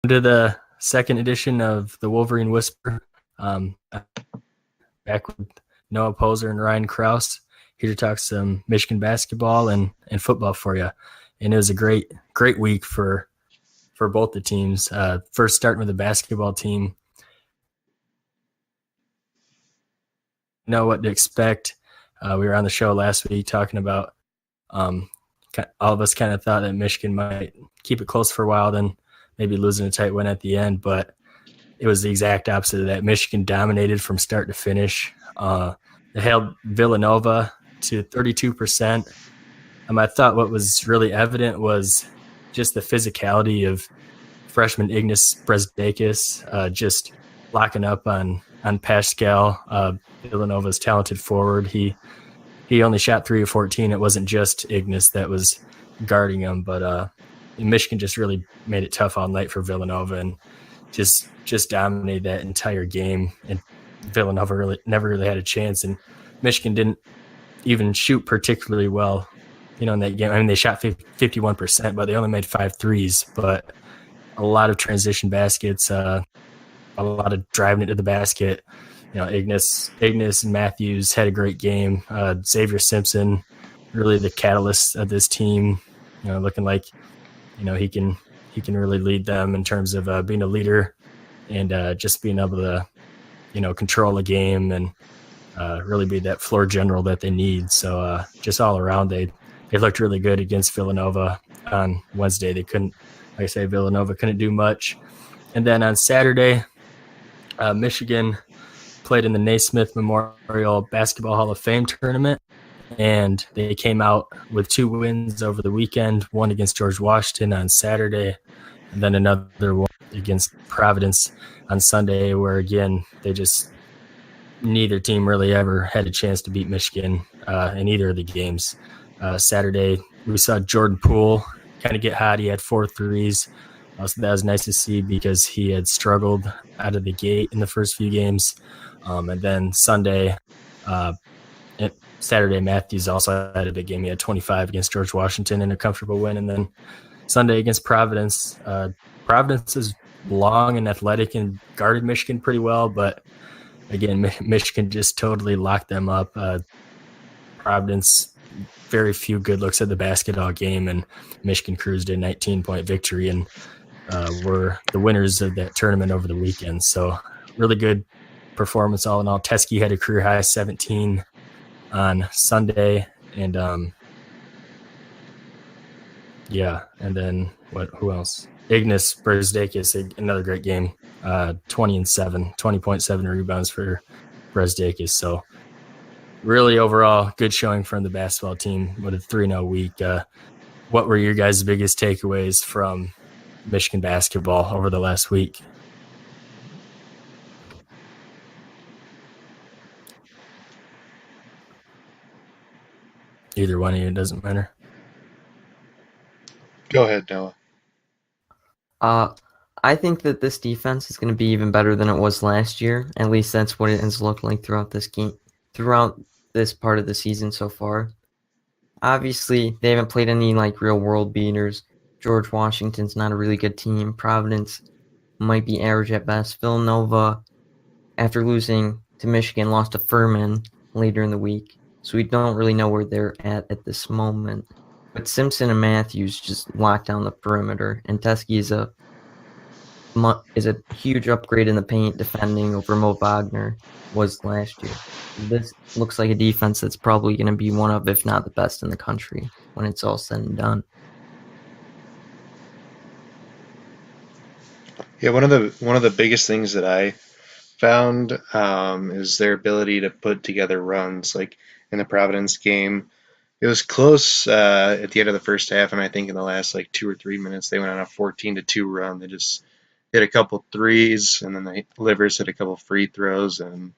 to the second edition of the Wolverine Whisper. Back with Noah Poser and Ryan Krause, here to talk some Michigan basketball and football for you. And it was a great week for both the teams. First, starting with the basketball team, know what to expect. We were on the show last week talking about all of us kind of thought that Michigan might keep it close for a while, then maybe losing a tight win at the end, but it was the exact opposite of that. Michigan dominated from start to finish. They held Villanova to 32%. I thought what was really evident was just the physicality of freshman Ignas Brzdakis, just locking up on Pascal, Villanova's talented forward. He only shot 3 of 14. It wasn't just Ignas that was guarding him, but Michigan just really made it tough all night for Villanova and just dominated that entire game. And Villanova never really had a chance, and Michigan didn't even shoot particularly well, in that game. I mean, they shot 51%, but they only made 5 threes, but a lot of transition baskets, a lot of driving it to the basket. Ignas and Matthews had a great game. Xavier Simpson, really the catalyst of this team, looking like, he can really lead them in terms of being a leader and just being able to, control a game and really be that floor general that they need. So just all around, they looked really good against Villanova on Wednesday. They couldn't, like I say, Villanova couldn't do much. And then on Saturday, Michigan played in the Naismith Memorial Basketball Hall of Fame tournament, and they came out with 2 wins over the weekend, one against George Washington on Saturday, and then another one against Providence on Sunday, where, again, neither team really ever had a chance to beat Michigan in either of the games. Saturday, we saw Jordan Poole kind of get hot. He had 4 threes. So that was nice to see because he had struggled out of the gate in the first few games. And then Saturday, Matthews also had a big game. He had 25 against George Washington in a comfortable win. And then Sunday against Providence. Providence is long and athletic and guarded Michigan pretty well, but again, Michigan just totally locked them up. Providence, very few good looks at the basket all game, and Michigan cruised a 19-point victory and were the winners of that tournament over the weekend. So really good performance all in all. Teskey had a career high 17 on Sunday, and and then who else? Ignas Brzdakis, another great game, 20.7 rebounds for Brzdakis. So really overall good showing from the basketball team with a 3-0 week. What were your guys' biggest takeaways from Michigan basketball over the last week? Either one of you, it doesn't matter. Go ahead, Noah. I think that this defense is going to be even better than it was last year. At least that's what it has looked like throughout this game, throughout this part of the season so far. Obviously, they haven't played any real world beaters. George Washington's not a really good team. Providence might be average at best. Villanova, after losing to Michigan, lost to Furman later in the week. So we don't really know where they're at this moment. But Simpson and Matthews just locked down the perimeter, and Teskey is a huge upgrade in the paint, defending over Mo Wagner was last year. This looks like a defense that's probably going to be one of, if not the best in the country, when it's all said and done. Yeah, one of the biggest things that I found is their ability to put together runs. Like in the Providence game, it was close at the end of the first half, and I think in the last 2 or 3 minutes they went on a 14-2 run. They just hit a couple threes, and then the Livers hit a couple free throws, and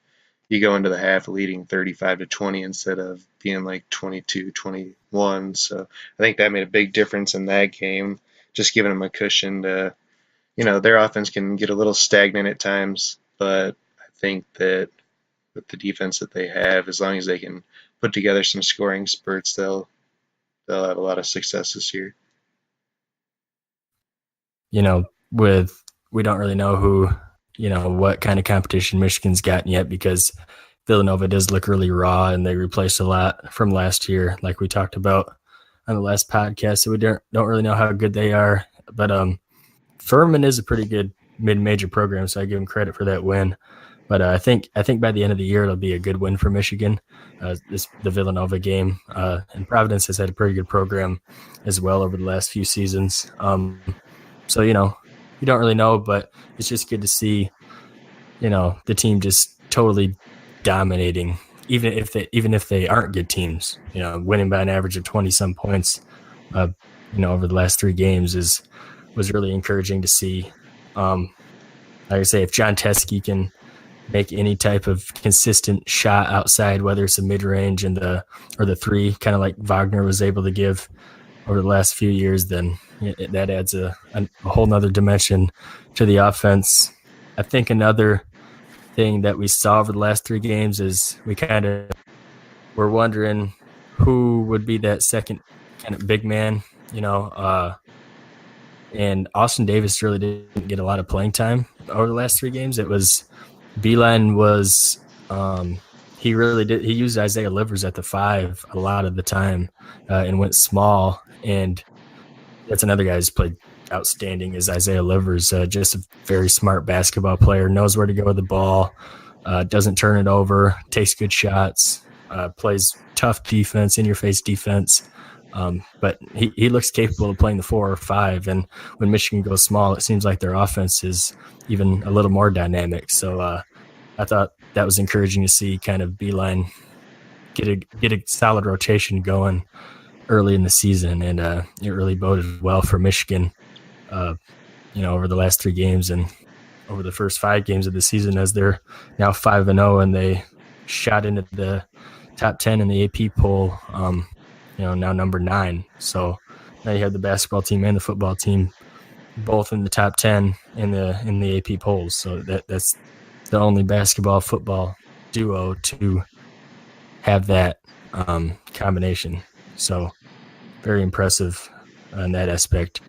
you go into the half leading 35-20 instead of being 22-21. So I think that made a big difference in that game, just giving them a cushion to, their offense can get a little stagnant at times, but I think that with the defense that they have, as long as they can put together some scoring spurts, they'll have a lot of success this year. With we don't really know what kind of competition Michigan's gotten yet, because Villanova does look really raw, and they replaced a lot from last year, like we talked about on the last podcast. So we don't really know how good they are. But Furman is a pretty good mid-major program, so I give them credit for that win. But I think by the end of the year, it'll be a good win for Michigan. The Villanova game, and Providence has had a pretty good program as well over the last few seasons. So you don't really know, but it's just good to see the team just totally dominating, even if they aren't good teams. Winning by an average of 20 some points, over the last 3 games was really encouraging to see. Like I say, if John Teskey can make any type of consistent shot outside, whether it's a mid-range or the 3, kind of like Wagner was able to give over the last few years, then that adds a whole nother dimension to the offense. I think another thing that we saw over the last 3 games is we kind of were wondering who would be that second kind of big man, and Austin Davis really didn't get a lot of playing time over the last 3 games. It was Beeline was he really did. He used Isaiah Livers at the 5 a lot of the time, and went small. And that's another guy who's played outstanding, is Isaiah Livers. Just a very smart basketball player, knows where to go with the ball, doesn't turn it over, takes good shots, plays tough defense, in-your-face defense. But he looks capable of playing the 4 or 5. And when Michigan goes small, it seems like their offense is even a little more dynamic. So I thought that was encouraging to see kind of Beeline get a solid rotation going early in the season, and it really boded well for Michigan, over the last 3 games and over the first 5 games of the season, as they're now 5-0, and they shot into the top 10 in the AP poll. Now number 9. So now you have the basketball team and the football team both in the top 10 in the AP polls. So that's the only basketball football duo to have that combination. So very impressive on that aspect.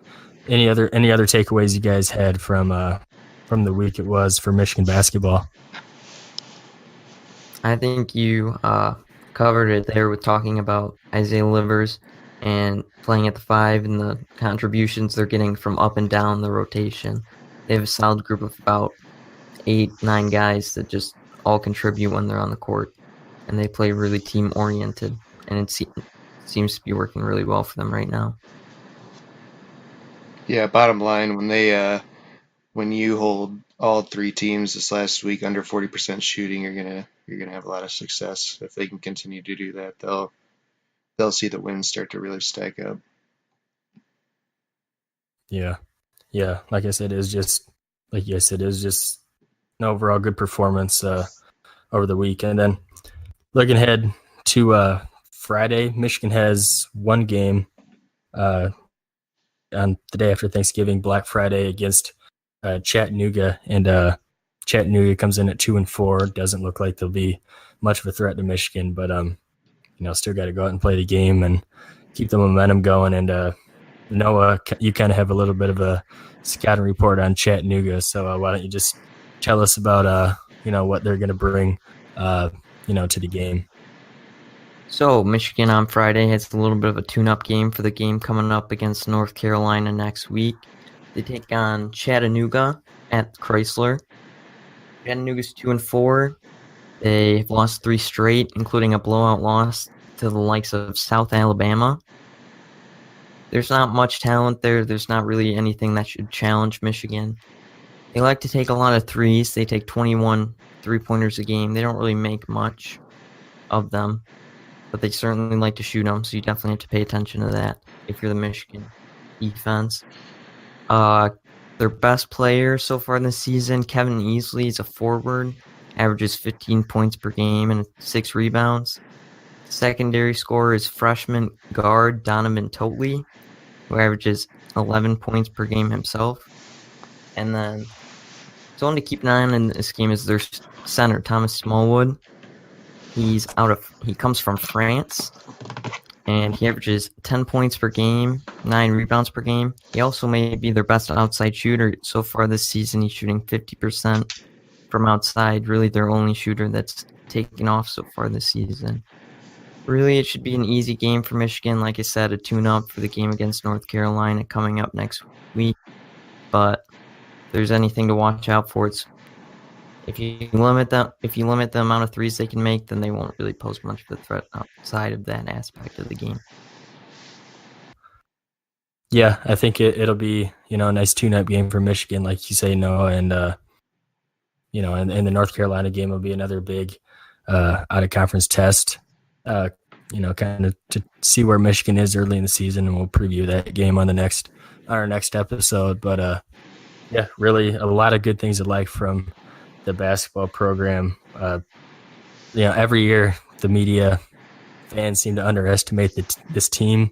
Any other takeaways you guys had from the week it was for Michigan basketball? I think you covered it there with talking about Isaiah Livers and playing at the 5 and the contributions they're getting from up and down the rotation. They have a solid group of about 8-9 guys that just all contribute when they're on the court, and they play really team-oriented, and it seems to be working really well for them right now. Yeah, bottom line, when you hold all 3 teams this last week under 40% shooting, you're gonna have a lot of success. If they can continue to do that, they'll see the wins start to really stack up. Yeah. Like I said, it was just an overall good performance over the week. And then looking ahead to Friday, Michigan has 1 game on the day after Thanksgiving, Black Friday, against Chattanooga, and Chattanooga comes in at 2-4. Doesn't look like they'll be much of a threat to Michigan, but still got to go out and play the game and keep the momentum going. And Noah, you kind of have a little bit of a scouting report on Chattanooga, so why don't you just tell us about what they're going to bring to the game. So Michigan on Friday has a little bit of a tune-up game for the game coming up against North Carolina next week. They take on Chattanooga at Chrysler. Chattanooga's 2-4. They've lost 3 straight, including a blowout loss to the likes of South Alabama. There's not much talent there. There's not really anything that should challenge Michigan. They like to take a lot of threes. They take 21 three-pointers a game. They don't really make much of them, but they certainly like to shoot them, so you definitely have to pay attention to that if you're the Michigan defense. Their best player so far this season, Kevin Easley, is a forward, averages 15 points per game and 6 rebounds. Secondary scorer is freshman guard Donovan Totley, who averages 11 points per game himself. And then someone to keep an eye on in this game is their center, Thomas Smallwood. He comes from France. and he averages 10 points per game, 9 rebounds per game. He also may be their best outside shooter so far this season. He's shooting 50% from outside, really their only shooter that's taken off so far this season. Really, it should be an easy game for Michigan. Like I said, a tune-up for the game against North Carolina coming up next week. But if there's anything to watch out for, it's if you limit the amount of threes they can make, then they won't really pose much of a threat outside of that aspect of the game. Yeah, I think it'll be, a nice tune-up game for Michigan, like you say, Noah, and and the North Carolina game will be another big out-of-conference test. Kind of to see where Michigan is early in the season, and we'll preview that game on our next episode. But really a lot of good things to like from the basketball program. Every year the media fans seem to underestimate this team.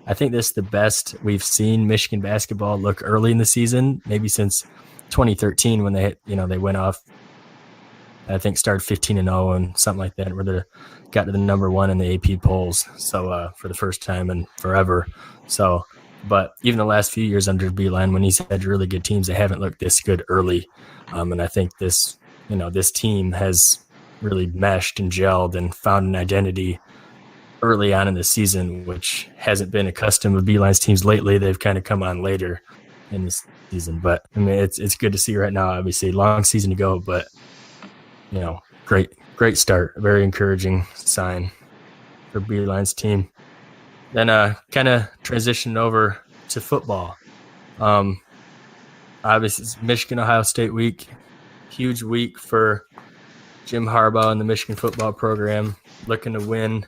I think this is the best we've seen Michigan basketball look early in the season, maybe since 2013 when they went off. I think started 15-0 and something like that, where they got to the number 1 in the AP polls. So for the first time in forever. So, but even the last few years under Beeline, when he's had really good teams, they haven't looked this good early. And I think this team has really meshed and gelled and found an identity early on in the season, which hasn't been accustomed with Beeline's teams lately. They've kind of come on later in the season, but I mean, it's good to see right now. Obviously, long season to go, but great start. A very encouraging sign for Beeline's team. Then kind of transitioned over to football. Obviously, it's Michigan Ohio State week. Huge week for Jim Harbaugh and the Michigan football program, looking to win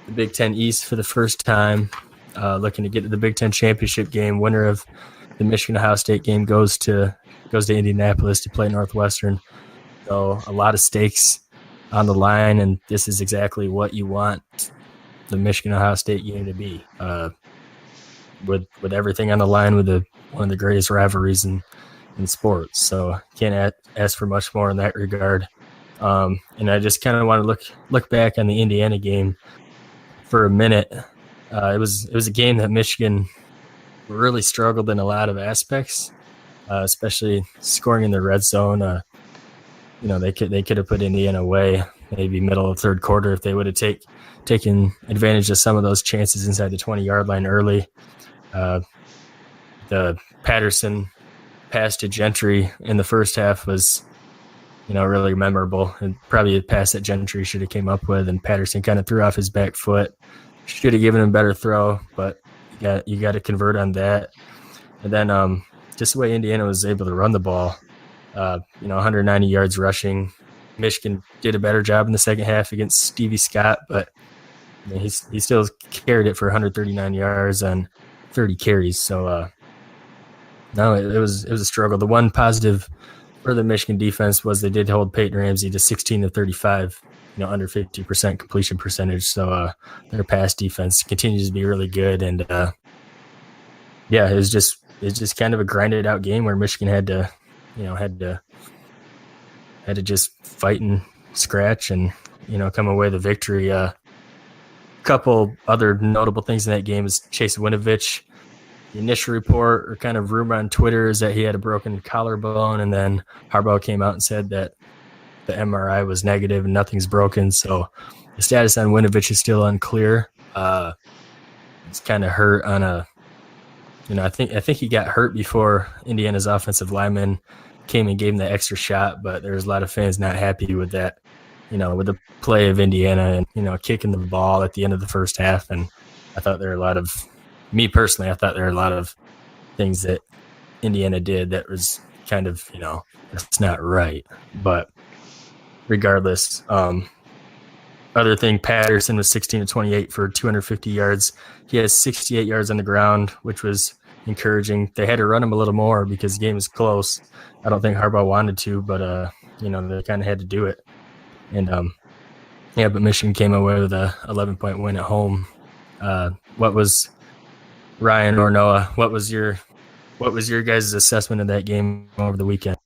the Big Ten East for the first time, looking to get to the Big Ten championship game. Winner of the Michigan Ohio State game goes to Indianapolis to play Northwestern. So a lot of stakes on the line, and this is exactly what you want the Michigan Ohio State game to be. With everything on the line, with one of the greatest rivalries in sports. So can't ask for much more in that regard. And I just kind of want to look back on the Indiana game for a minute. It was a game that Michigan really struggled in a lot of aspects, especially scoring in the red zone. They could have put Indiana away maybe middle of third quarter if they would have taken advantage of some of those chances inside the 20-yard line early. The Patterson pass to Gentry in the first half was, really memorable, and probably a pass that Gentry should have came up with, and Patterson kind of threw off his back foot. Should have given him a better throw, but you got to convert on that. And then just the way Indiana was able to run the ball, 190 yards rushing. Michigan did a better job in the second half against Stevie Scott, but he still carried it for 139 yards on 30 carries. So no, it was a struggle. The one positive for the Michigan defense was they did hold Peyton Ramsey to 16 of 35, under 50% completion percentage. So their pass defense continues to be really good. And it was just kind of a grinded out game where Michigan had to just fight and scratch and come away with a victory. A couple other notable things in that game is Chase Winovich. The initial report or kind of rumor on Twitter is that he had a broken collarbone, and then Harbaugh came out and said that the MRI was negative and nothing's broken. So the status on Winovich is still unclear. It's kind of hurt on a, I think he got hurt before Indiana's offensive lineman came and gave him the extra shot, but there was a lot of fans not happy with that, with the play of Indiana and, kicking the ball at the end of the first half. And I thought there were a lot of things that Indiana did that was kind of, that's not right. But regardless, other thing, Patterson was 16 of 28 for 250 yards. He has 68 yards on the ground, which was encouraging. They had to run him a little more because the game was close. I don't think Harbaugh wanted to, but they kind of had to do it. And but Michigan came away with a 11-point win at home. What was Ryan or Noah? What was your guys' assessment of that game over the weekend?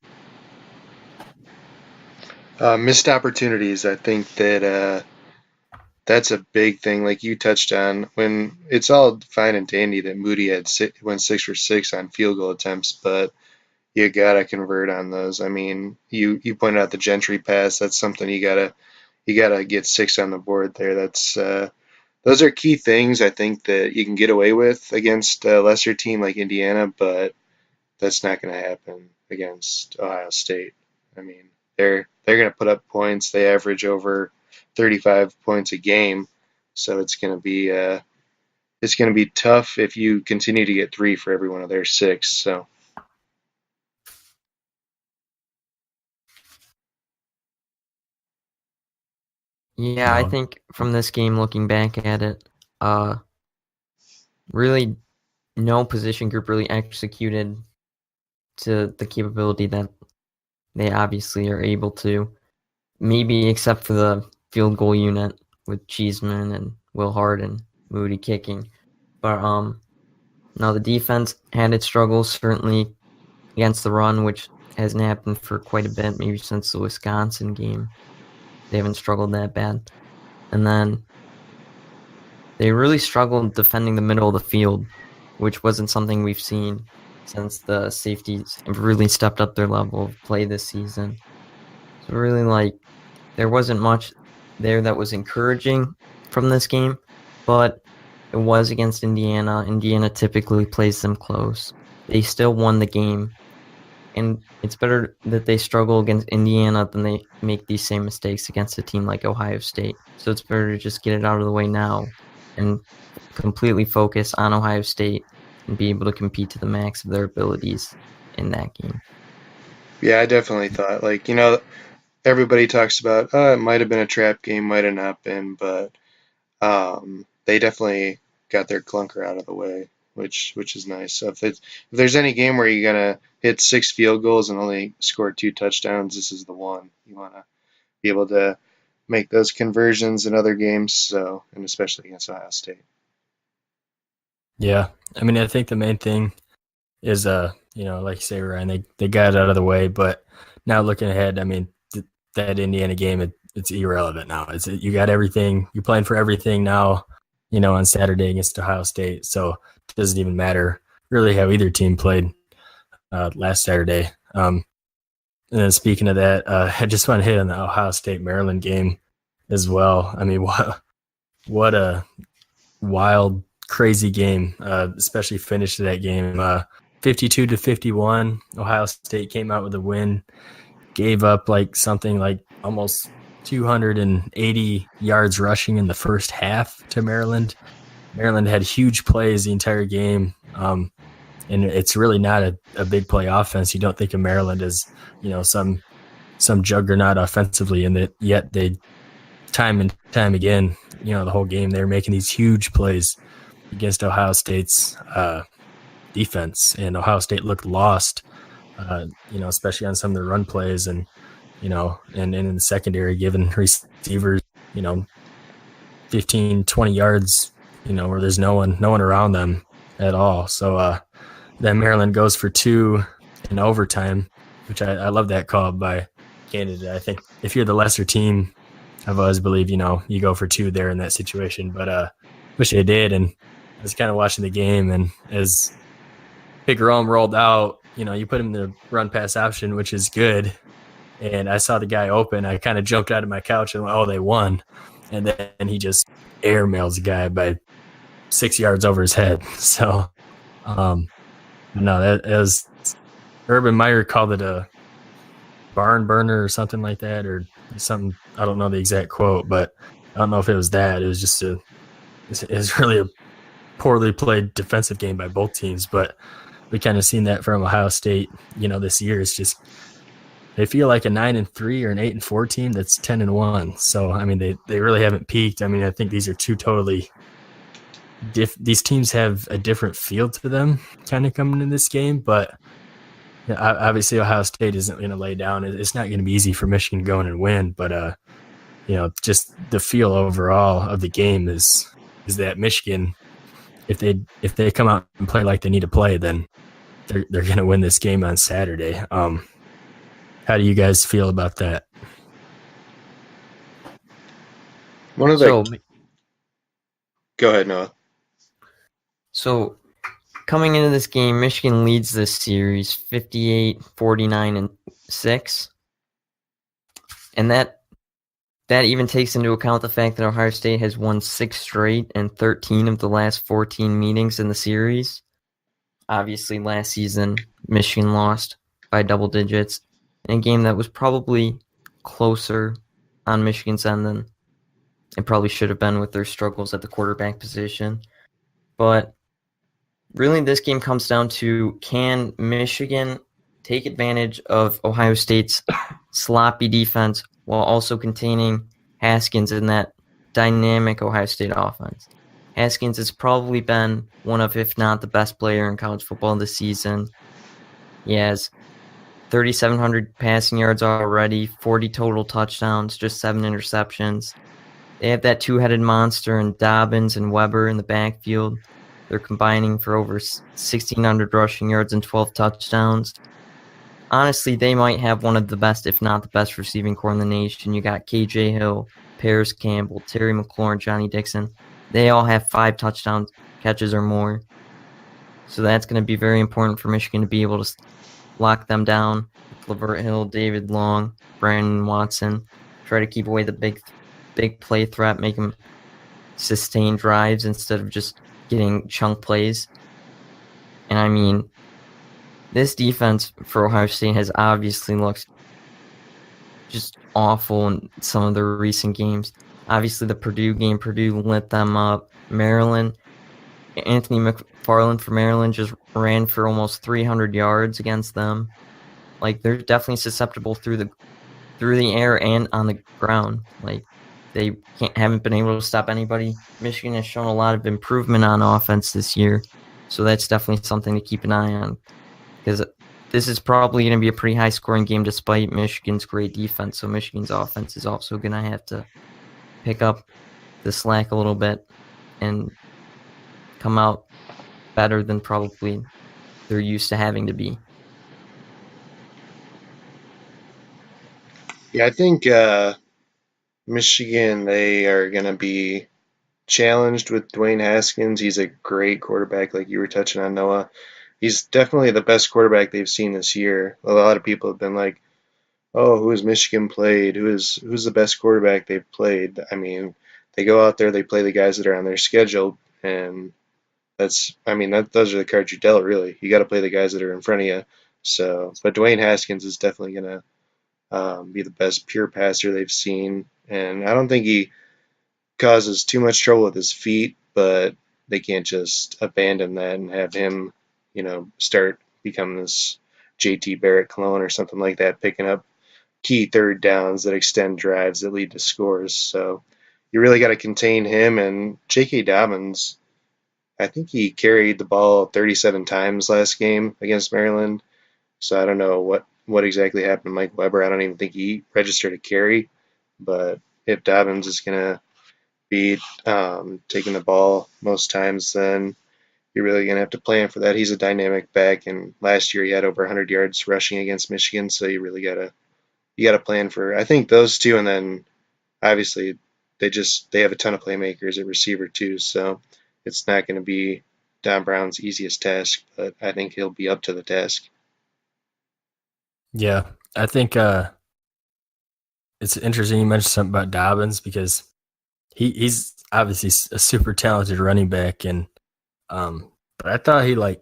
Missed opportunities. I think that that's a big thing. Like you touched on, when it's all fine and dandy that Moody went 6 for 6 on field goal attempts, but you gotta convert on those. I mean, you pointed out the Gentry pass. That's something you gotta get 6 on the board there. That's those are key things I think that you can get away with against a lesser team like Indiana, but that's not going to happen against Ohio State. I mean, they're going to put up points. They average over 35 points a game, so it's going to be tough if you continue to get 3 for every one of their 6. So Yeah, I think from this game, looking back at it, really no position group really executed to the capability that they obviously are able to. Maybe except for the field goal unit with Cheeseman and Will Hart and Moody kicking. But no, the defense had its struggles certainly against the run, which hasn't happened for quite a bit, maybe since the Wisconsin game. They haven't struggled that bad. And then they really struggled defending the middle of the field, which wasn't something we've seen since the safeties have really stepped up their level of play this season. So really, there wasn't much there that was encouraging from this game, but it was against Indiana. Indiana typically plays them close. They still won the game, and it's better that they struggle against Indiana than they make these same mistakes against a team like Ohio State. So it's better to just get it out of the way now and completely focus on Ohio State and be able to compete to the max of their abilities in that game. yeah, I definitely thought everybody talks about it might have been a trap game, might have not been, but they definitely got their clunker out of the way, which is nice. So if there's any game where you're gonna hit 6 field goals and only score 2 touchdowns, this is the one. You want to be able to make those conversions in other games, so, and especially against Ohio State. Yeah, I mean, I think the main thing is, like you say, Ryan, they got it out of the way, but now looking ahead, I mean, that Indiana game, it's irrelevant now. You got everything. You're playing for everything now, on Saturday against Ohio State. So it doesn't even matter really how either team played last Saturday. And then speaking of that, I just want to hit on the Ohio State-Maryland game as well. I mean, what a wild, crazy game, especially finish to that game. 52-51, Ohio State came out with a win. Gave up something like almost 280 yards rushing in the first half to Maryland. Maryland had huge plays the entire game, and it's really not a big play offense. You don't think of Maryland as some juggernaut offensively, and yet they time and time again, the whole game they were making these huge plays against Ohio State's defense, and Ohio State looked lost. Especially on some of the run plays and in the secondary, giving receivers, 15, 20 yards, where there's no one around them at all. So then Maryland goes for 2 in overtime, which I love that call by Canada. I think if you're the lesser team, I've always believed, you go for 2 there in that situation, but wish they did. And I was kind of watching the game, and as Big Rome rolled out, you put him in the run pass option, which is good. And I saw the guy open. I kind of jumped out of my couch and went, oh, they won. And then he just airmails the guy by 6 yards over his head. So, no, that was Urban Meyer called it a barn burner or something like that, or something. I don't know the exact quote, but I don't know if it was that. It was just it was really a poorly played defensive game by both teams, but we kind of seen that from Ohio State, this year. It's just they feel like a 9-3 or an 8-4 team that's 10-1. So I mean, they really haven't peaked. I mean, I think these are two totally these teams have a different feel to them, kind of coming in this game. But obviously, Ohio State isn't going to lay down. It's not going to be easy for Michigan to go in and win. But just the feel overall of the game is that Michigan, if they come out and play like they need to play, then they're going to win this game on Saturday. How do you guys feel about that? One of the Go ahead, Noah. So coming into this game, Michigan leads this series 58, 49, and 6. And that even takes into account the fact that Ohio State has won 6 straight and 13 of the last 14 meetings in the series. Obviously, last season, Michigan lost by double digits in a game that was probably closer on Michigan's end than it probably should have been with their struggles at the quarterback position. But really, this game comes down to, can Michigan take advantage of Ohio State's sloppy defense while also containing Haskins in that dynamic Ohio State offense? Haskins has probably been one of, if not the best player in college football this season. He has 3,700 passing yards already, 40 total touchdowns, just 7 interceptions. They have that two-headed monster in Dobbins and Weber in the backfield. They're combining for over 1,600 rushing yards and 12 touchdowns. Honestly, they might have one of the best, if not the best, receiving core in the nation. You got KJ Hill, Paris Campbell, Terry McLaurin, Johnny Dixon. They all have 5 touchdown catches or more. So that's going to be very important for Michigan to be able to lock them down. Lavert Hill, David Long, Brandon Watson. Try to keep away the big play threat, make them sustain drives instead of just getting chunk plays. And I mean, this defense for Ohio State has obviously looked just awful in some of their recent games. Obviously, the Purdue game, Purdue lit them up. Maryland, Anthony McFarland for Maryland just ran for almost 300 yards against them. Like, they're definitely susceptible through the air and on the ground. Like, they haven't been able to stop anybody. Michigan has shown a lot of improvement on offense this year, so that's definitely something to keep an eye on, because this is probably going to be a pretty high-scoring game despite Michigan's great defense. So Michigan's offense is also going to have to pick up the slack a little bit and come out better than probably they're used to having to be. Yeah, I think Michigan, they are going to be challenged with Dwayne Haskins. He's a great quarterback, like you were touching on, Noah. He's definitely the best quarterback they've seen this year. A lot of people have been like, "Oh, who has Michigan played? Who's the best quarterback they've played?" I mean, they go out there, they play the guys that are on their schedule, and those are the cards you dealt. Really, you got to play the guys that are in front of you. So, but Dwayne Haskins is definitely going to be the best pure passer they've seen, and I don't think he causes too much trouble with his feet, but they can't just abandon that and have him, start becoming this JT Barrett clone or something like that, picking up key third downs that extend drives that lead to scores. So you really got to contain him. And J.K. Dobbins, I think he carried the ball 37 times last game against Maryland. So I don't know what exactly happened to Mike Weber. I don't even think he registered a carry. But if Dobbins is going to be taking the ball most times, then you're really going to have to plan for that. He's a dynamic back, and last year he had over 100 yards rushing against Michigan, so you really got to plan for, I think, those two, and then obviously they have a ton of playmakers at receiver too, so it's not going to be Don Brown's easiest task, but I think he'll be up to the task. Yeah, I think it's interesting you mentioned something about Dobbins, because he's obviously a super talented running back, and but I thought I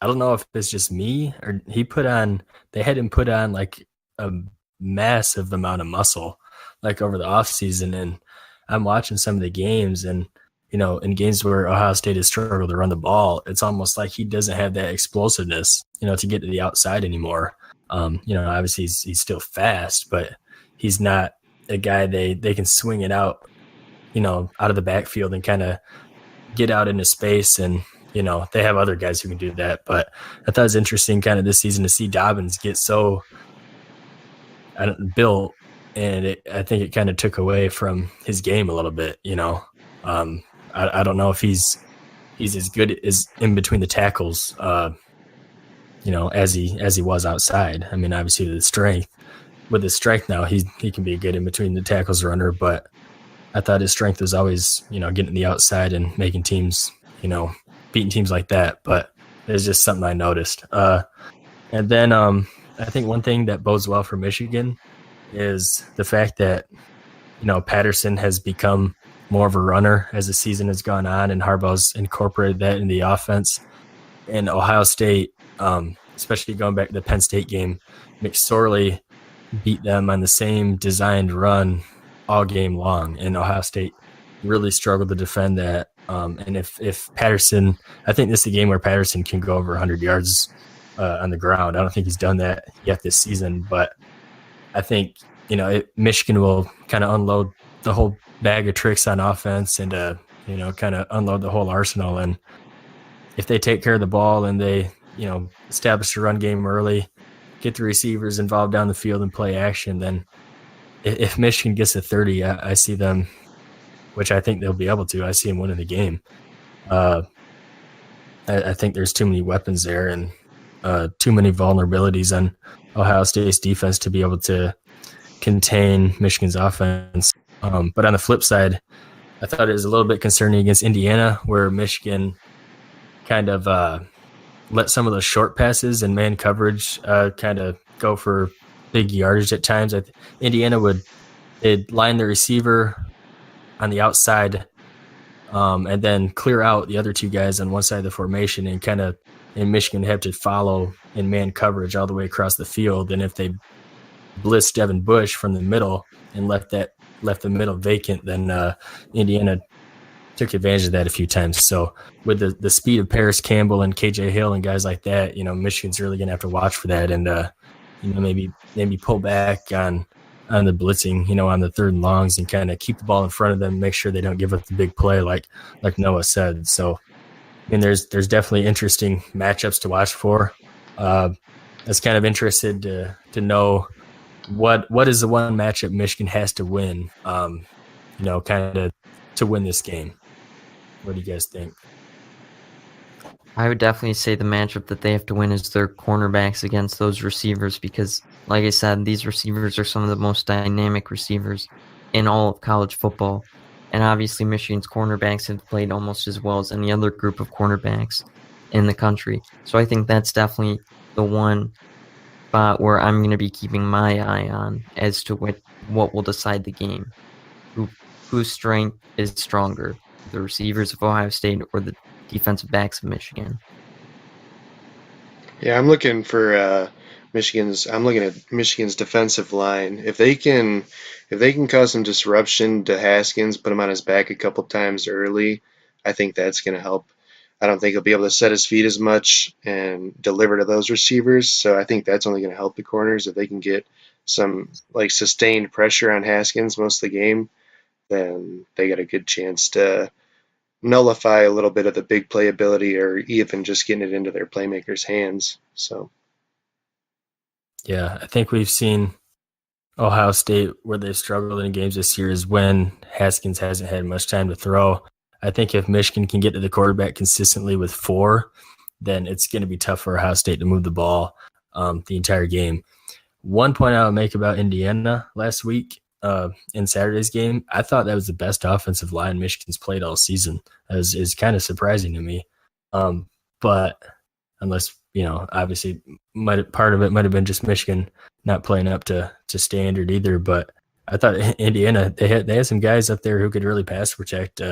don't know if it's just me or they had him put on like a massive amount of muscle like over the off season, and I'm watching some of the games, and in games where Ohio State has struggled to run the ball, it's almost like he doesn't have that explosiveness, to get to the outside anymore. Obviously he's still fast, but he's not a guy they can swing it out, out of the backfield and kind of get out into space. And, they have other guys who can do that. But I thought it was interesting kind of this season to see Dobbins get so built, and I think it kind of took away from his game a little bit, I don't know if he's as good as in between the tackles, as he was outside. I mean, obviously with his strength now, he can be good in between the tackles runner, but I thought his strength was always, getting the outside and making teams, beating teams like that. But it's just something I noticed. And then I think one thing that bodes well for Michigan is the fact that, Patterson has become more of a runner as the season has gone on, and Harbaugh's incorporated that in the offense. And Ohio State, especially going back to the Penn State game, McSorley beat them on the same designed run all game long, and Ohio State really struggled to defend that. And if Patterson, I think this is the game where Patterson can go over 100 yards on the ground. I don't think he's done that yet this season, but I think Michigan will kind of unload the whole bag of tricks on offense and kind of unload the whole arsenal. And if they take care of the ball and they establish a run game early, get the receivers involved down the field and play action, then if Michigan gets to 30, I see them, which I think they'll be able to. I see them winning the game. I think there's too many weapons there and too many vulnerabilities on Ohio State's defense to be able to contain Michigan's offense. But on the flip side, I thought it was a little bit concerning against Indiana, where Michigan kind of let some of those short passes and man coverage kind of go for big yardage at times. Indiana they'd line the receiver on the outside and then clear out the other two guys on one side of the formation, and Michigan have to follow in man coverage all the way across the field. And if they blitzed Devin Bush from the middle and left the middle vacant, then Indiana took advantage of that a few times. So with the speed of Paris Campbell and KJ Hill and guys like that, Michigan's really going to have to watch for that and maybe pull back on the blitzing, on the third and longs, and kind of keep the ball in front of them, make sure they don't give up the big play like Noah said. So there's definitely interesting matchups to watch for. I was kind of interested to know what is the one matchup Michigan has to win, kind of to win this game. What do you guys think? I would definitely say the matchup that they have to win is their cornerbacks against those receivers because, like I said, these receivers are some of the most dynamic receivers in all of college football. And obviously Michigan's cornerbacks have played almost as well as any other group of cornerbacks in the country. So I think that's definitely the one spot where I'm going to be keeping my eye on as to what will decide the game. Whose strength is stronger, the receivers of Ohio State or the defensive backs of Michigan? Yeah, I'm looking for Michigan's defensive line. If they can cause some disruption to Haskins, put him on his back a couple times early, I think that's going to help. I don't think he'll be able to set his feet as much and deliver to those receivers. So I think that's only going to help the corners. If they can get some sustained pressure on Haskins most of the game, then they got a good chance to nullify a little bit of the big playability or even just getting it into their playmakers' hands. So, yeah, I think we've seen Ohio State where they've struggled in games this year is when Haskins hasn't had much time to throw. I think if Michigan can get to the quarterback consistently with 4, then it's going to be tough for Ohio State to move the ball the entire game. One point I would make about Indiana last week in Saturday's game, I thought that was the best offensive line Michigan's played all season. That is kind of surprising to me. But unless, obviously part of it might have been just Michigan not playing up to standard either. But I thought Indiana, they had some guys up there who could really pass protect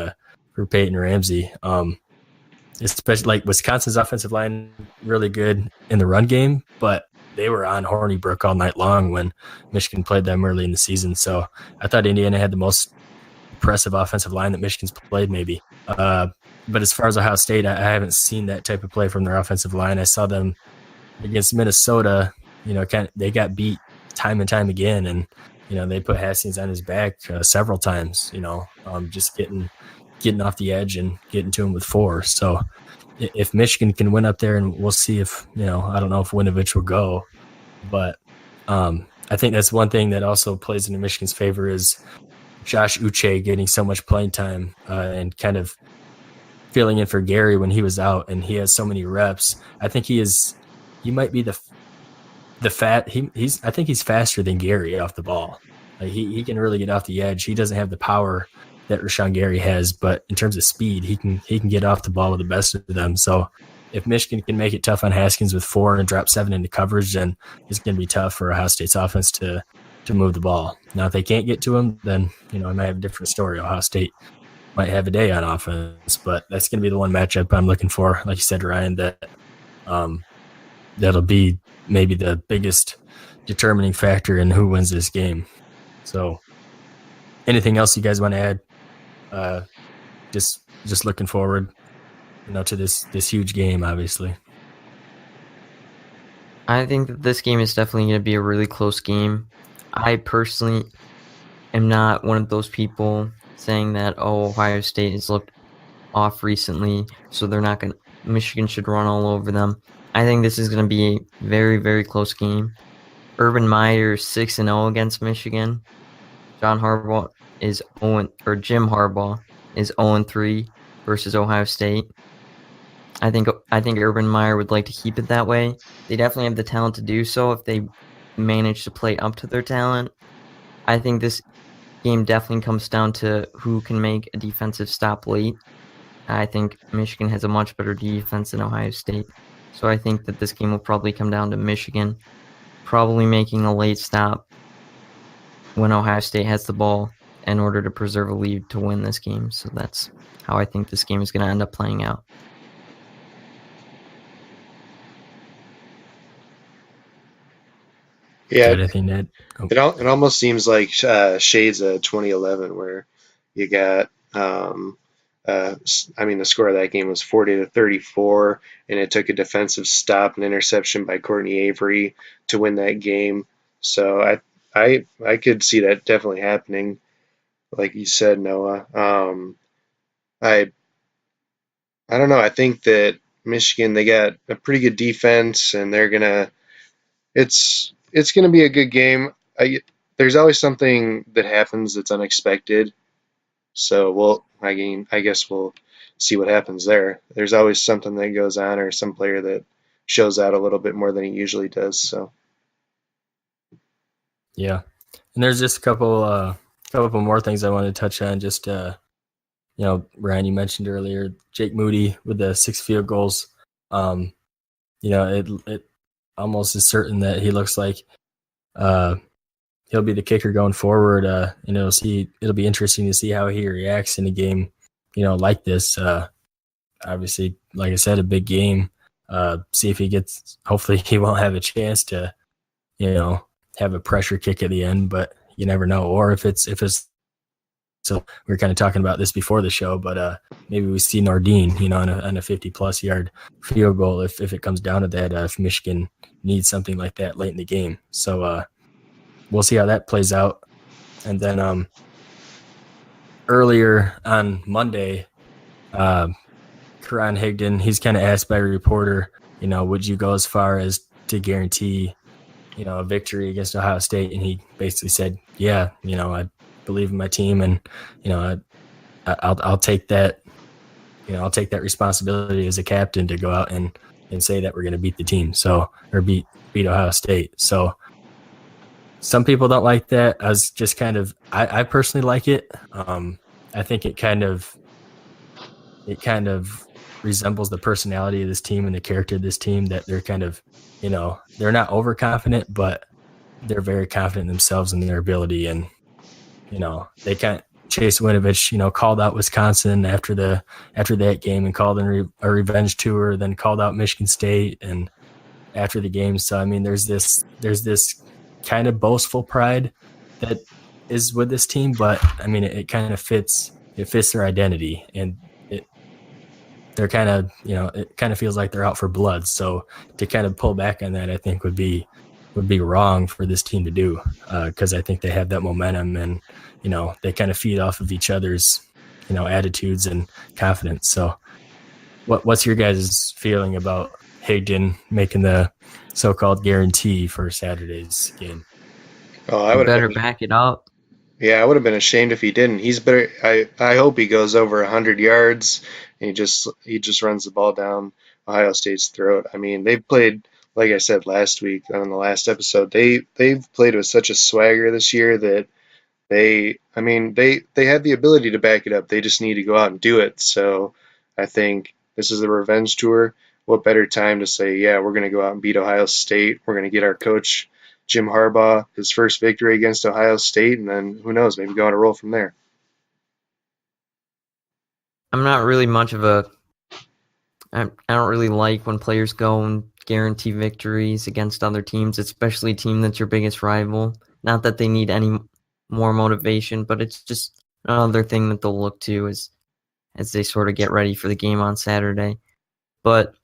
for Peyton Ramsey. Especially like Wisconsin's offensive line, really good in the run game, but they were on Hornibrook all night long when Michigan played them early in the season. So I thought Indiana had the most impressive offensive line that Michigan's played maybe. But as far as Ohio State, I haven't seen that type of play from their offensive line. I saw them against Minnesota, they got beat time and time again. And, they put Haskins on his back several times, just getting off the edge and getting to him with 4. So if Michigan can win up there, and we'll see if, I don't know if Winovich will go, but I think that's one thing that also plays into Michigan's favor is Josh Uche getting so much playing time and kind of filling in for Gary when he was out, and he has so many reps. I think he might be I think he's faster than Gary off the ball. Like he can really get off the edge. He doesn't have the power that Rashawn Gary has, but in terms of speed, he can get off the ball with the best of them. So if Michigan can make it tough on Haskins with 4 and drop 7 into coverage, then it's going to be tough for Ohio State's offense to move the ball. Now, if they can't get to him, then I might have a different story. Ohio State might have a day on offense, but that's going to be the one matchup I'm looking for. Like you said, Ryan, that'll be maybe the biggest determining factor in who wins this game. So, anything else you guys want to add? Just looking forward, to this huge game, obviously. I think that this game is definitely going to be a really close game. I personally am not one of those people saying that, Ohio State has looked off recently, so they're not going to, Michigan should run all over them. I think this is going to be a very, very close game. Urban Meyer is 6-0 against Michigan. Jim Harbaugh is 0-3 versus Ohio State. I think Urban Meyer would like to keep it that way. They definitely have the talent to do so if they manage to play up to their talent. I think this game definitely comes down to who can make a defensive stop late. I think Michigan has a much better defense than Ohio State. So I think that this game will probably come down to Michigan probably making a late stop when Ohio State has the ball in order to preserve a lead to win this game. So that's how I think this game is going to end up playing out. Yeah, Anything, Ned? it almost seems like shades of 2011, where you got, the score of that game was 40-34, and it took a defensive stop and interception by Courtney Avery to win that game. So I could see that definitely happening, like you said, Noah. I don't know. I think that Michigan, they got a pretty good defense, and it's gonna be a good game. There's always something that happens that's unexpected. So I guess we'll see what happens there. There's always something that goes on, or some player that shows out a little bit more than he usually does. So yeah, and there's just a couple more things I wanted to touch on. Just Ryan, you mentioned earlier Jake Moody with the 6 field goals. It almost is certain that he looks like he'll be the kicker going forward. It'll be interesting to see how he reacts in a game, like this. Obviously, like I said, a big game. See if he gets. Hopefully, he won't have a chance to, have a pressure kick at the end. But you never know. Or if it's. So we were kind of talking about this before the show, but maybe we see Nordine, on a 50-plus yard field goal if it comes down to that. If Michigan needs something like that late in the game, so we'll see how that plays out. And then earlier on Monday, Karan Higdon, he's kind of asked by a reporter, would you go as far as to guarantee, a victory against Ohio State? And he basically said, yeah, I believe in my team, and I'll take that. I'll take that responsibility as a captain to go out and say that we're going to beat the team, or beat Ohio State. So some people don't like that. I personally like it. I think it kind of resembles the personality of this team and the character of this team, that they're kind of, they're not overconfident, but they're very confident in themselves and their ability. And, they can't. Chase Winovich, called out Wisconsin after that game and called in a revenge tour, then called out Michigan State and after the game. So, I mean, there's this kind of boastful pride that is with this team, but I mean, it kind of fits their identity, and they're kind of, it kind of feels like they're out for blood. So to kind of pull back on that, I think would be wrong for this team to do, because I think they have that momentum, and they kind of feed off of each other's attitudes and confidence. So what's your guys' feeling about Higdon making the so-called guarantee for Saturday's game? Oh, I would better back it up. Yeah, I would have been ashamed if he didn't. He's better. I hope he goes over 100 yards and he just runs the ball down Ohio State's throat. I mean, they've played, like I said last week on the last episode, they've played with such a swagger this year that they have the ability to back it up. They just need to go out and do it. So I think this is the revenge tour. What better time to say, yeah, we're going to go out and beat Ohio State. We're going to get our coach Jim Harbaugh his first victory against Ohio State, and then who knows, maybe go on a roll from there. I'm not really much of a. I don't really like when players go and guarantee victories against other teams, especially a team that's your biggest rival. Not that they need any more motivation, but it's just another thing that they'll look to as they sort of get ready for the game on Saturday. But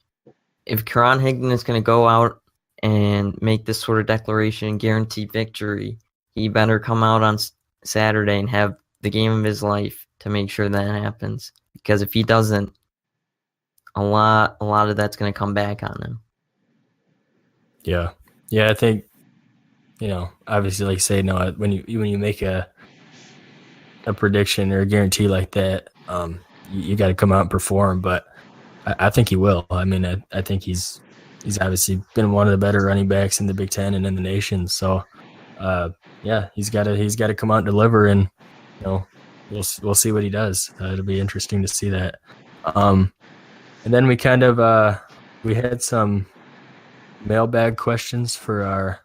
if Karan Higdon is going to go out and make this sort of declaration and guarantee victory, he better come out on Saturday and have the game of his life to make sure that happens. Because if he doesn't, a lot of that's going to come back on him. Yeah, I think, obviously, like you say, no, when you make a prediction or a guarantee like that, you got to come out and perform. But I think he will. I mean, I think he's obviously been one of the better running backs in the Big Ten and in the nation. So, he's got to come out and deliver, and we'll see what he does. It'll be interesting to see that. And then we kind of we had some mailbag questions for our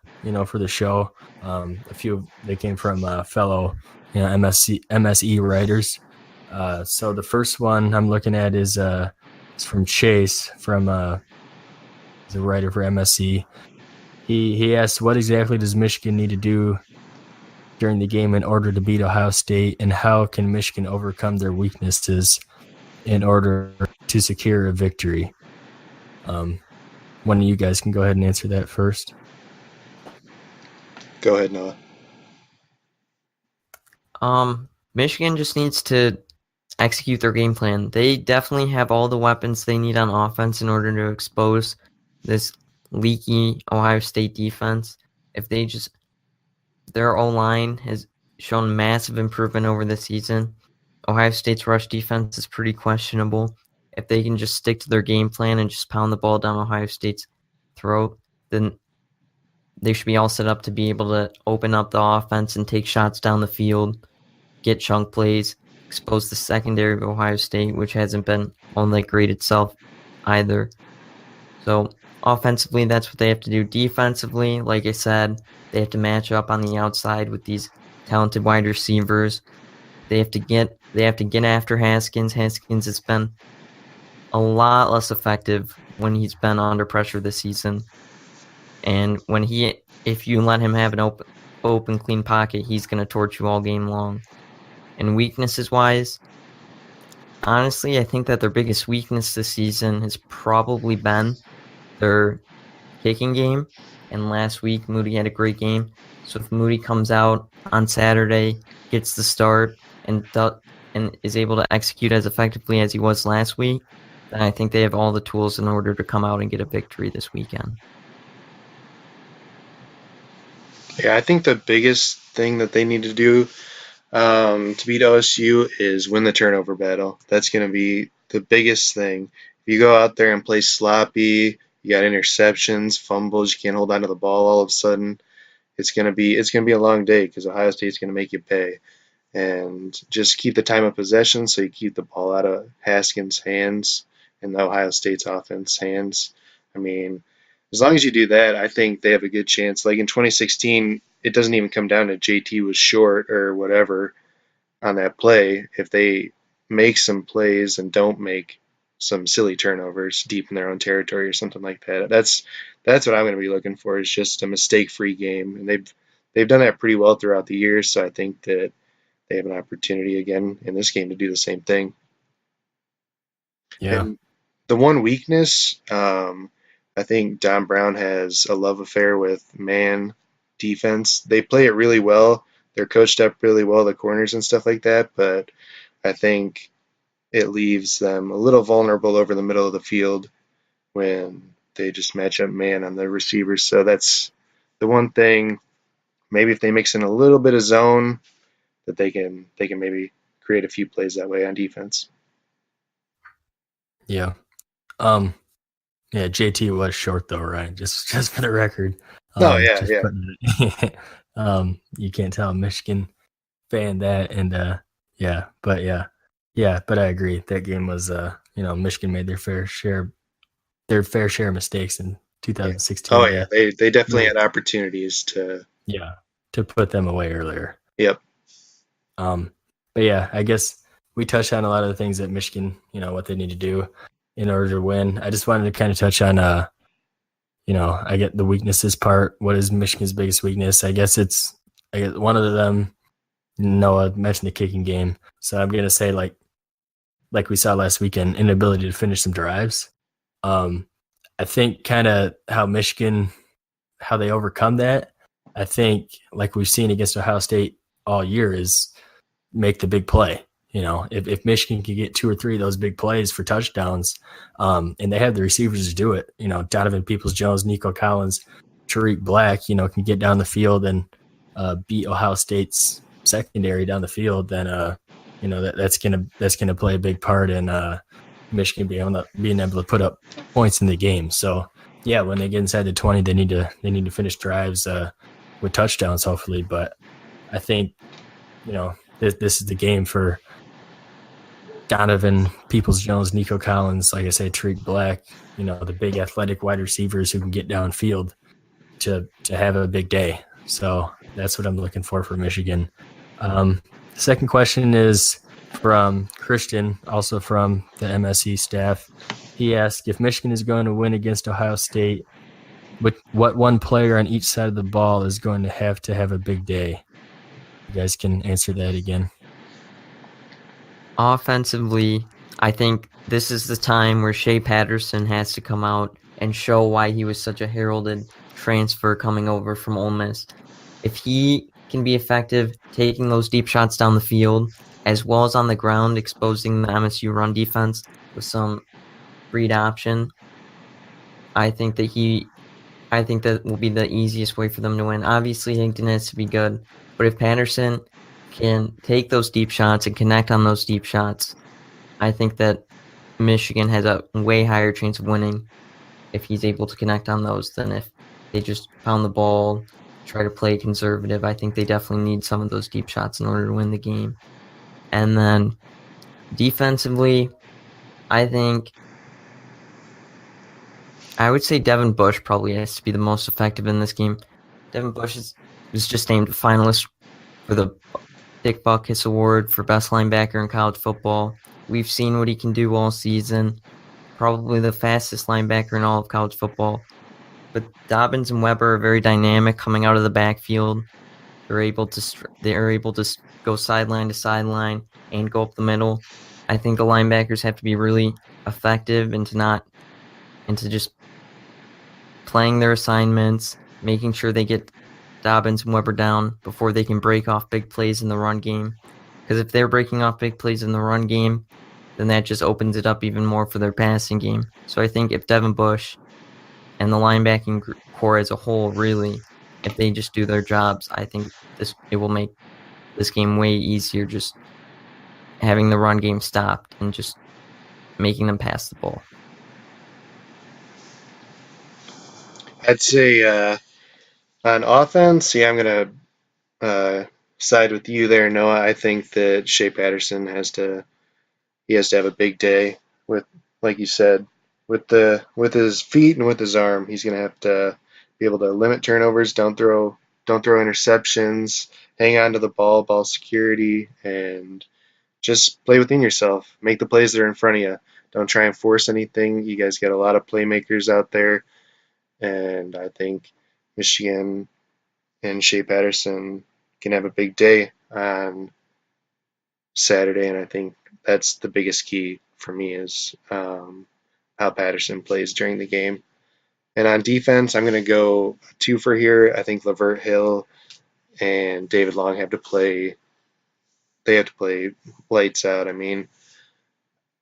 for the show. A few they came from fellow MSE writers. So the first one I'm looking at is from Chase from he's a writer for MSE. He asked, what exactly does Michigan need to do during the game in order to beat Ohio State, and how can Michigan overcome their weaknesses in order to secure a victory? One of you guys can go ahead and answer that first. Go ahead, Noah. Michigan just needs to execute their game plan. They definitely have all the weapons they need on offense in order to expose this leaky Ohio State defense. If they just, their O-line has shown massive improvement over the season. Ohio State's rush defense is pretty questionable. If they can just stick to their game plan and just pound the ball down Ohio State's throat, then they should be all set up to be able to open up the offense and take shots down the field, get chunk plays, expose the secondary of Ohio State, which hasn't been on that great itself either. So offensively, that's what they have to do. Defensively, like I said, they have to match up on the outside with these talented wide receivers. They have to get after Haskins. Haskins has been a lot less effective when he's been under pressure this season. And if you let him have an open, clean pocket, he's going to torch you all game long. And weaknesses-wise, honestly, I think that their biggest weakness this season has probably been their kicking game. And last week, Moody had a great game. So if Moody comes out on Saturday, gets the start, and is able to execute as effectively as he was last week, then I think they have all the tools in order to come out and get a victory this weekend. Yeah, I think the biggest thing that they need to do to beat OSU is win the turnover battle. That's going to be the biggest thing. If you go out there and play sloppy, you got interceptions, fumbles, you can't hold on to the ball all of a sudden, it's going to be a long day because Ohio State's going to make you pay. And just keep the time of possession so you keep the ball out of Haskins' hands and the Ohio State's offense hands. I mean, as long as you do that, I think they have a good chance. Like in 2016, it doesn't even come down to JT was short or whatever on that play. If they make some plays and don't make some silly turnovers deep in their own territory or something like that, that's what I'm going to be looking for, is just a mistake-free game. And they've done that pretty well throughout the years, so I think that they have an opportunity again in this game to do the same thing. Yeah. And the one weakness, I think Don Brown has a love affair with man defense. They play it really well. They're coached up really well, the corners and stuff like that, but I think it leaves them a little vulnerable over the middle of the field when they just match up man on the receivers. So that's the one thing. Maybe if they mix in a little bit of zone, that they can maybe create a few plays that way on defense. Yeah. Yeah, JT was short though, Ryan. Just for the record. Yeah. You can't tell Michigan fan that, and but I agree that game was Michigan made their fair share of mistakes in Yeah. 2016 Oh yeah, to they definitely really had opportunities to. to put them away earlier. Yep. But yeah, I guess we touched on a lot of the things that Michigan, what they need to do in order to win. I just wanted to kind of touch on, I get the weaknesses part. What is Michigan's biggest weakness? I guess one of them. Noah mentioned the kicking game, so I'm gonna say like we saw last weekend, inability to finish some drives. I think kind of how they overcome that. I think like we've seen against Ohio State all year is make the big play. If Michigan can get 2 or 3 of those big plays for touchdowns, and they have the receivers to do it, Donovan Peoples-Jones, Nico Collins, Tariq Black, can get down the field and beat Ohio State's secondary down the field, then that's gonna play a big part in Michigan being able to put up points in the game. So yeah, when they get inside the 20, they need to finish drives with touchdowns, hopefully. But I think this is the game for Donovan Peoples-Jones, Nico Collins, like I say, Tariq Black, the big athletic wide receivers who can get downfield to have a big day. So that's what I'm looking for Michigan. Second question is from Christian, also from the MSE staff. He asked if Michigan is going to win against Ohio State, what one player on each side of the ball is going to have a big day? You guys can answer that again. Offensively, I think this is the time where Shea Patterson has to come out and show why he was such a heralded transfer coming over from Ole Miss. If he can be effective taking those deep shots down the field, as well as on the ground, exposing the MSU run defense with some read option, I think that will be the easiest way for them to win. Obviously, Hinkton has to be good, but if Patterson can take those deep shots and connect on those deep shots, I think that Michigan has a way higher chance of winning if he's able to connect on those than if they just pound the ball, try to play conservative. I think they definitely need some of those deep shots in order to win the game. And then defensively, I would say Devin Bush probably has to be the most effective in this game. Devin Bush was just named a finalist for the Dick Butkus Award for best linebacker in college football. We've seen what he can do all season. Probably the fastest linebacker in all of college football. But Dobbins and Weber are very dynamic coming out of the backfield. They're able to go sideline to sideline and go up the middle. I think the linebackers have to be really effective and to just playing their assignments, making sure they get Dobbins and Weber down before they can break off big plays in the run game. Because if they're breaking off big plays in the run game, then that just opens it up even more for their passing game. So I think if Devin Bush and the linebacking core as a whole, really, if they just do their jobs, I think it will make this game way easier just having the run game stopped and just making them pass the ball. I'd say on offense, yeah, I'm gonna side with you there, Noah. I think that Shea Patterson has to have a big day with, like you said, with his feet and with his arm. He's gonna have to be able to limit turnovers, don't throw interceptions, hang on to the ball security, and just play within yourself. Make the plays that are in front of you. Don't try and force anything. You guys got a lot of playmakers out there, and I think Michigan and Shea Patterson can have a big day on Saturday, and I think that's the biggest key for me is how Patterson plays during the game. And on defense, I'm going to go two for here. I think Lavert Hill and David Long have to play. They have to play lights out. I mean,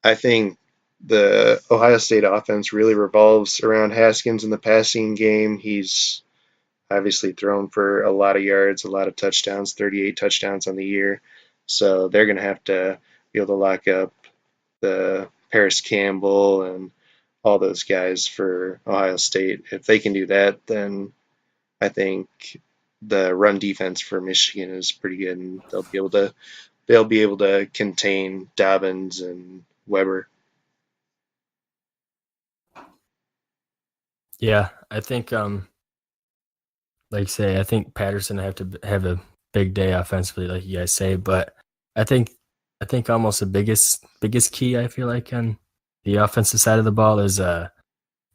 I think the Ohio State offense really revolves around Haskins in the passing game. He's obviously thrown for a lot of yards, a lot of touchdowns, 38 touchdowns on the year. So they're going to have to be able to lock up the Paris Campbell and all those guys for Ohio State. If they can do that, then I think the run defense for Michigan is pretty good, and they'll be able to contain Dobbins and Weber. Yeah, I think like I say, I think Patterson have to have a big day offensively, like you guys say. But I think almost the biggest key I feel like on the offensive side of the ball is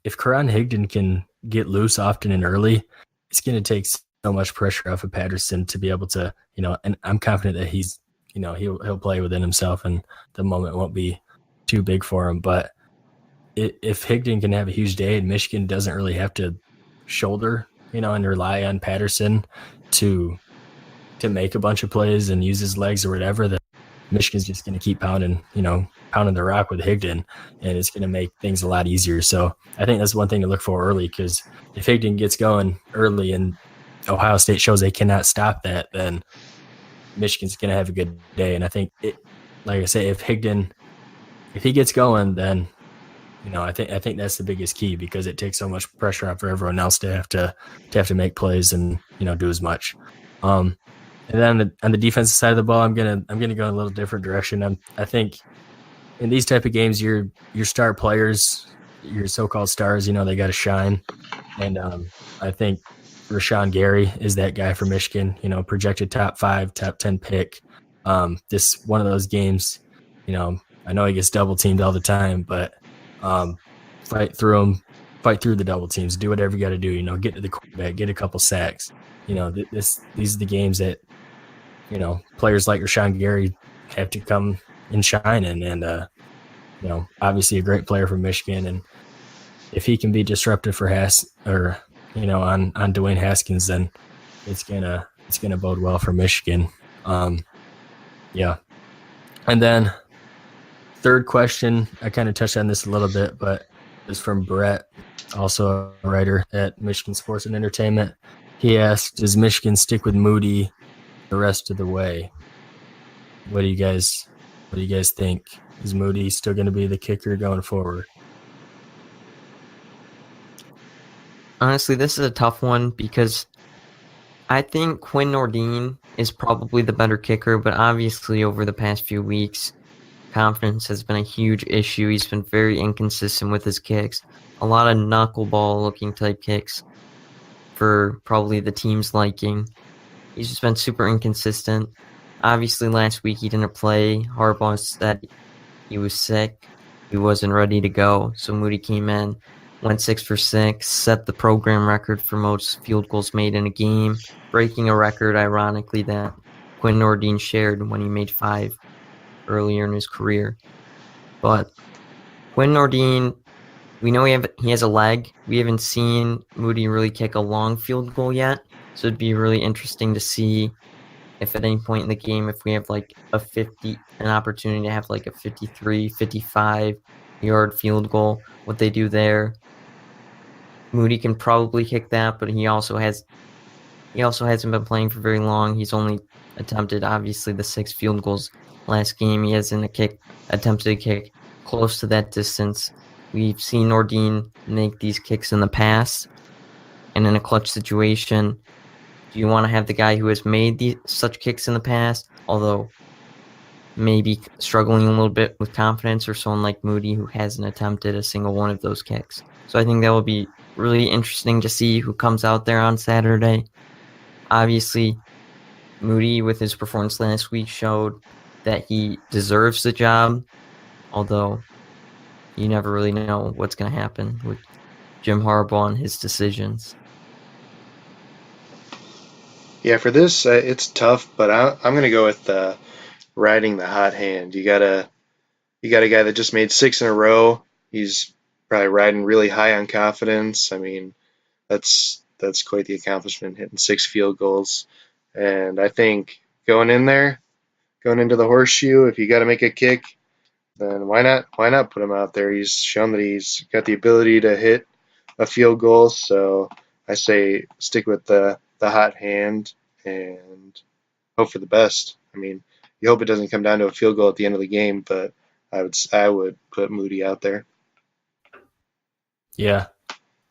if Karan Higdon can get loose often and early, it's going to take so much pressure off of Patterson to be able to, and I'm confident that he's, he'll play within himself and the moment won't be too big for him. But if Higdon can have a huge day and Michigan doesn't really have to shoulder, and rely on Patterson to make a bunch of plays and use his legs or whatever, then Michigan's just going to keep pounding the rock with Higdon, and it's going to make things a lot easier. So I think that's one thing to look for early, because if Higdon gets going early and Ohio State shows they cannot stop that, then Michigan's going to have a good day. And I think like I say, if he gets going, then I think that's the biggest key, because it takes so much pressure off for everyone else to have to make plays and do as much. And then on the defensive side of the ball, I'm gonna go in a little different direction. I think in these type of games, your star players, your so-called stars, they got to shine. And I think Rashawn Gary is that guy for Michigan. Projected top 5, top 10 pick. This one of those games. I know he gets double teamed all the time, but fight through them, fight through the double teams, do whatever you got to do. Get to the quarterback, get a couple sacks. These are the games that players like Rashawn Gary have to come and shine in, and obviously a great player from Michigan, and if he can be disruptive for on Dwayne Haskins, then it's gonna bode well for Michigan. Yeah, and then third question, I kind of touched on this a little bit, but it's from Brett, also a writer at Michigan Sports and Entertainment. He asked, "Does Michigan stick with Moody the rest of the way?" What do you guys think? Is Moody still going to be the kicker going forward? Honestly, this is a tough one because I think Quinn Nordine is probably the better kicker, but obviously over the past few weeks, confidence has been a huge issue. He's been very inconsistent with his kicks. A lot of knuckleball looking type kicks for probably the team's liking. He's just been super inconsistent. Obviously, last week he didn't play. Harbaugh said he was sick. He wasn't ready to go. So Moody came in, went 6 for 6, set the program record for most field goals made in a game, breaking a record, ironically, that Quinn Nordine shared when he made 5 earlier in his career. But Quinn Nordine, we know he has a leg. We haven't seen Moody really kick a long field goal yet. So it'd be really interesting to see if at any point in the game, if we have like an opportunity to have like a 53, 55-yard field goal, what they do there. Moody can probably kick that, but he also hasn't been playing for very long. He's only attempted, obviously, the 6 field goals last game. He hasn't attempted a kick close to that distance. We've seen Nordine make these kicks in the past, and in a clutch situation, do you want to have the guy who has made such kicks in the past, although maybe struggling a little bit with confidence, or someone like Moody who hasn't attempted a single one of those kicks? So I think that will be really interesting to see who comes out there on Saturday. Obviously, Moody, with his performance last week, showed that he deserves the job, although you never really know what's going to happen with Jim Harbaugh and his decisions. Yeah, for this, it's tough, but I'm going to go with riding the hot hand. You got a guy that just made 6 in a row. He's probably riding really high on confidence. I mean, that's quite the accomplishment, hitting 6 field goals. And I think going into the horseshoe, if you got to make a kick, then why not put him out there? He's shown that he's got the ability to hit a field goal. So I say stick with the hot hand and hope for the best. I mean, you hope it doesn't come down to a field goal at the end of the game, but I would put Moody out there. Yeah,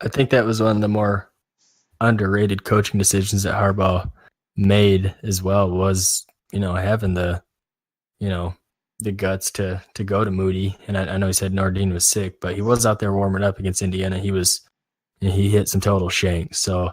I think that was one of the more underrated coaching decisions that Harbaugh made as well was, having the guts to go to Moody. And I know he said Nardine was sick, but he was out there warming up against Indiana. He hit some total shanks. So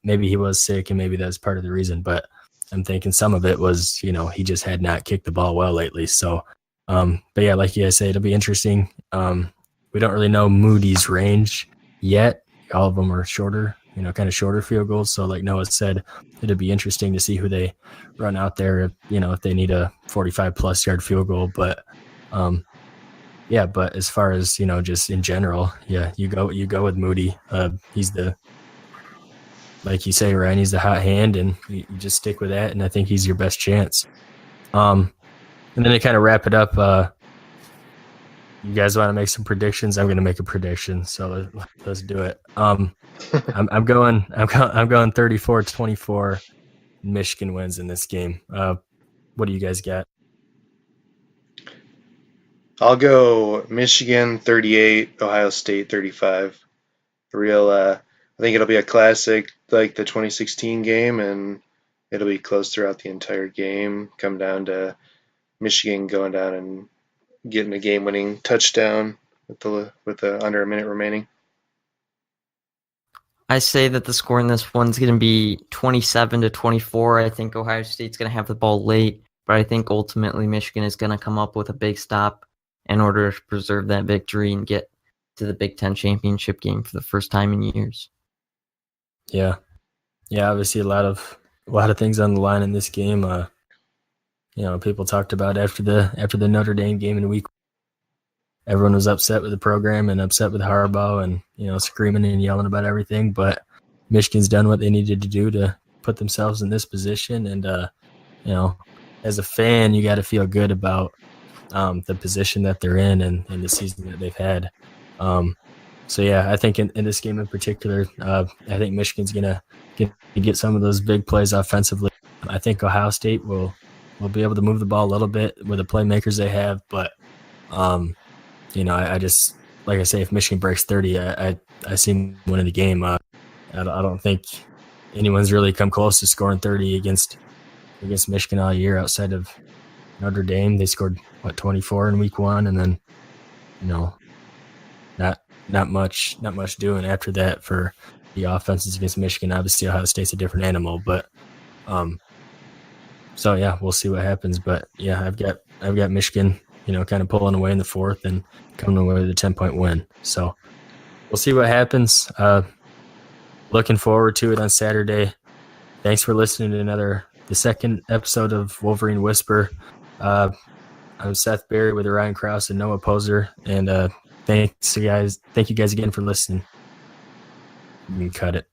maybe he was sick and maybe that's part of the reason, but I'm thinking some of it was, he just had not kicked the ball well lately. So, but yeah, like you guys say, it'll be interesting. We don't really know Moody's range yet. All of them are shorter, kind of shorter field goals. So like Noah said, it'd be interesting to see who they run out there, if they need a 45 plus yard field goal. But, yeah, but as far as, just in general, yeah, you go with Moody. He's like you say, Ryan, he's the hot hand, and you just stick with that. And I think he's your best chance. And then to kind of wrap it up, you guys want to make some predictions? I'm going to make a prediction, so let's do it. I'm going 34-24. Michigan wins in this game. What do you guys got? I'll go Michigan 38, Ohio State 35. I think it'll be a classic like the 2016 game, and it'll be close throughout the entire game. Come down to Michigan going down and getting a game-winning touchdown with under a minute remaining. I say that the score in this one's going to be 27-24. I think Ohio State's going to have the ball late, but I think ultimately Michigan is going to come up with a big stop in order to preserve that victory and get to the Big Ten championship game for the first time in years. Yeah, obviously a lot of things on the line in this game. People talked about after the Notre Dame game in week. Everyone was upset with the program and upset with Harbaugh and, screaming and yelling about everything. But Michigan's done what they needed to do to put themselves in this position. And, as a fan, you got to feel good about the position that they're in and the season that they've had. So, yeah, I think in this game in particular, I think Michigan's going to get some of those big plays offensively. I think Ohio State will be able to move the ball a little bit with the playmakers they have. But, I just, like I say, if Michigan breaks 30, I see them winning the game. I don't think anyone's really come close to scoring 30 against Michigan all year outside of Notre Dame. They scored 24 in week 1, and then not much doing after that for the offenses against Michigan. Obviously, Ohio State's a different animal, but so yeah, we'll see what happens. But yeah, I've got Michigan, kind of pulling away in the fourth and coming away with a 10-point win. So we'll see what happens. Looking forward to it on Saturday. Thanks for listening to the second episode of Wolverine Whisper. I'm Seth Berry with Ryan Krause and Noah Poser. And thank you guys again for listening. You can cut it.